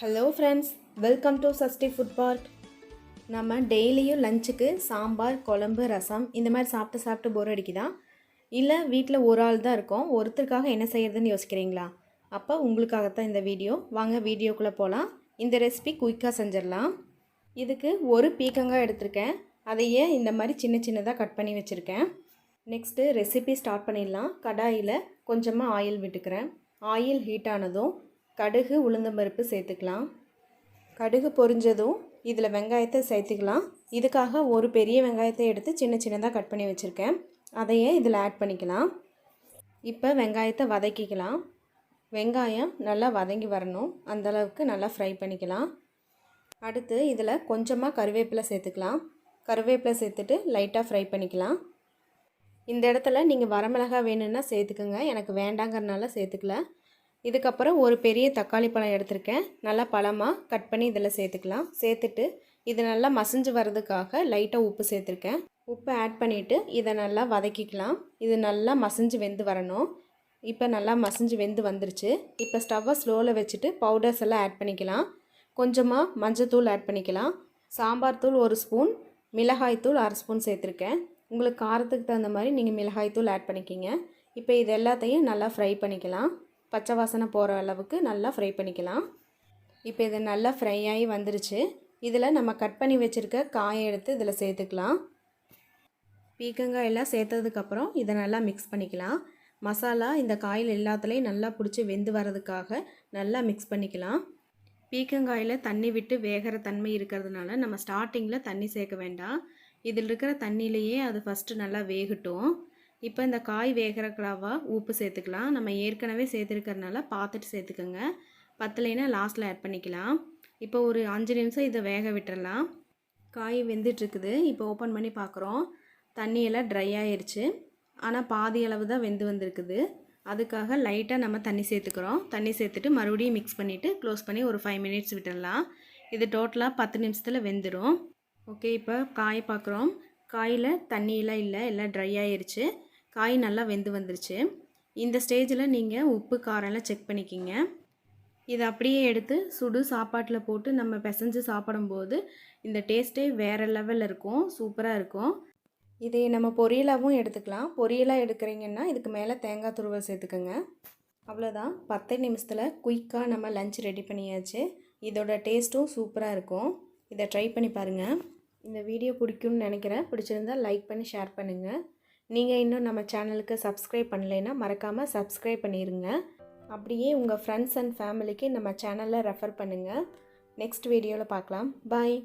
Hello friends, welcome to SashtiFoodPark. நம்ம டெய்லியும் லஞ்சுக்கு சாம்பார், குழம்பு, ரசம் இந்த மாதிரி சாப்பிட்டு போர் அடிக்குதா? இல்லை வீட்டில் ஒரு ஆள் தான் இருக்கோம், ஒருத்தருக்காக என்ன செய்யறதுன்னு யோசிக்கிறீங்களா? அப்போ உங்களுக்காகத்தான் இந்த வீடியோ. வாங்க வீடியோக்குள்ளே போகலாம். இந்த ரெசிபி குயிக்காக செஞ்சிடலாம். இதுக்கு ஒரு பீக்கங்காய் எடுத்திருக்கேன். அதையே இந்த மாதிரி சின்ன சின்னதாக கட் பண்ணி வச்சுருக்கேன். நெக்ஸ்ட்டு ரெசிபி ஸ்டார்ட் பண்ணிடலாம். கடாயில் கொஞ்சமாக ஆயில் விட்டுக்கிறேன். ஆயில் ஹீட் ஆனதும் கடுகு, உளுந்தம்பருப்பு சேர்த்துக்கலாம். கடுகு பொரிஞ்சதும் இதில் வெங்காயத்தை சேர்த்துக்கலாம். இதுக்காக ஒரு பெரிய வெங்காயத்தை எடுத்து சின்ன சின்னதாக கட் பண்ணி வச்சுருக்கேன். அதையே இதில் ஆட் பண்ணிக்கலாம். இப்போ வெங்காயத்தை வதக்கிக்கலாம். வெங்காயம் நல்லா வதங்கி வரணும், அந்தளவுக்கு நல்லா ஃப்ரை பண்ணிக்கலாம். அடுத்து இதில் கொஞ்சமாக கருவேப்பிலை சேர்த்துக்கலாம். கருவேப்பிலை சேர்த்துட்டு லைட்டாக ஃப்ரை பண்ணிக்கலாம். இந்த இடத்துல நீங்கள் வரமிளகாய் வேணும்னா சேர்த்துக்கோங்க, எனக்கு வேண்டாங்கிறனால சேர்த்துக்கல. இதுக்கப்புறம் ஒரு பெரிய தக்காளி பழம் எடுத்திருக்கேன். நல்லா பழமாக கட் பண்ணி இதில் சேர்த்துக்கலாம். சேர்த்துட்டு இது நல்லா மசிஞ்சு வர்றதுக்காக லைட்டாக உப்பு சேர்த்துருக்கேன். உப்பு ஆட் பண்ணிவிட்டு இதை நல்லா வதக்கிக்கலாம். இது நல்லா மசிஞ்சு வெந்து வரணும். இப்போ நல்லா மசிஞ்சு வெந்து வந்துருச்சு. இப்போ ஸ்டவ்வை ஸ்லோவில் வச்சுட்டு பவுடர்ஸ் எல்லாம் ஆட் பண்ணிக்கலாம். கொஞ்சமாக மஞ்சத்தூள் ஆட் பண்ணிக்கலாம். சாம்பார் தூள் 1 ஸ்பூன், மிளகாய்த்தூள் 1/2 ஸ்பூன் சேர்த்துருக்கேன். உங்களுக்கு காரத்துக்கு தகுந்த மாதிரி நீங்கள் மிளகாய்த்தூள் ஆட் பண்ணிக்கிங்க. இப்போ இது எல்லாத்தையும் நல்லா ஃப்ரை பண்ணிக்கலாம். பச்சை வாசனை போகிற அளவுக்கு நல்லா ஃப்ரை பண்ணிக்கலாம். இப்போ இது நல்லா ஃப்ரை ஆகி வந்துருச்சு. இதில் நம்ம கட் பண்ணி வச்சுருக்க காயை எடுத்து இதில் சேர்த்துக்கலாம். பீக்கங்காய் எல்லாம் சேர்த்ததுக்கப்புறம் இதை நல்லா மிக்ஸ் பண்ணிக்கலாம். மசாலா இந்த காயில் எல்லாத்துலேயும் நல்லா பிடிச்சி வெந்து வரதுக்காக நல்லா மிக்ஸ் பண்ணிக்கலாம். பீக்கங்காயில் தண்ணி விட்டு வேகிற தன்மை இருக்கிறதுனால நம்ம ஸ்டார்டிங்கில் தண்ணி சேர்க்க வேண்டாம். இதில் இருக்கிற தண்ணியிலையே அது ஃபஸ்ட்டு நல்லா வேகட்டும். இப்போ இந்த காய் வேகிறக்கலாவா உப்பு சேர்த்துக்கலாம். நம்ம ஏற்கனவே சேர்த்துருக்கறனால பார்த்துட்டு சேர்த்துக்கோங்க. பத்தலைன்னா லாஸ்ட்டில் ஆட் பண்ணிக்கலாம். இப்போ ஒரு 5 நிமிஷம் இதை வேக விட்டுறலாம். காய் வெந்துட்டுருக்குது. இப்போ ஓப்பன் பண்ணி பார்க்குறோம். தண்ணியெல்லாம் ட்ரை ஆயிடுச்சு. ஆனால் பாதி அளவு தான் வெந்து வந்திருக்குது. அதுக்காக லைட்டாக நம்ம தண்ணி சேர்த்துக்கிறோம். தண்ணி சேர்த்துட்டு மறுபடியும் மிக்ஸ் பண்ணிவிட்டு க்ளோஸ் பண்ணி ஒரு 5 மினிட்ஸ் விட்டுடலாம். இது டோட்டலாக 10 நிமிஷத்தில் வெந்துடும். ஓகே, இப்போ காய் பார்க்குறோம். காயில் தண்ணியெல்லாம் இல்லை, எல்லாம் ட்ரை ஆயிடுச்சு. காய் நல்லா வெந்து வந்துருச்சு. இந்த ஸ்டேஜில் நீங்கள் உப்பு காரம்லாம் செக் பண்ணிக்கிங்க. இதை அப்படியே எடுத்து சுடு சாப்பாட்டில் போட்டு நம்ம பிசைஞ்சு சாப்பிடும்போது இந்த டேஸ்ட்டே வேறு லெவலில் இருக்கும், சூப்பராக இருக்கும். இதை நம்ம பொரியலாகவும் எடுத்துக்கலாம். பொரியலாக எடுக்கிறீங்கன்னா இதுக்கு மேலே தேங்காய் துருவல் சேர்த்துக்கோங்க. அவ்வளோதான், 10 நிமிஷத்தில் குயிக்காக நம்ம லஞ்ச் ரெடி பண்ணியாச்சு. இதோட டேஸ்ட்டும் சூப்பராக இருக்கும். இதை ட்ரை பண்ணி பாருங்கள். இந்த வீடியோ பிடிக்கும்னு நினைக்கிறேன். பிடிச்சிருந்தால் லைக் பண்ணி ஷேர் பண்ணுங்கள். நீங்கள் இன்னும் நம்ம சேனலுக்கு சப்ஸ்கிரைப் பண்ணலைன்னா மறக்காமல் சப்ஸ்கிரைப் பண்ணிடுங்க. அப்படியே உங்கள் ஃப்ரெண்ட்ஸ் அண்ட் ஃபேமிலிக்கு நம்ம சேனலில் ரெஃபர் பண்ணுங்கள். நெக்ஸ்ட் வீடியோவில் பார்க்கலாம். பாய்.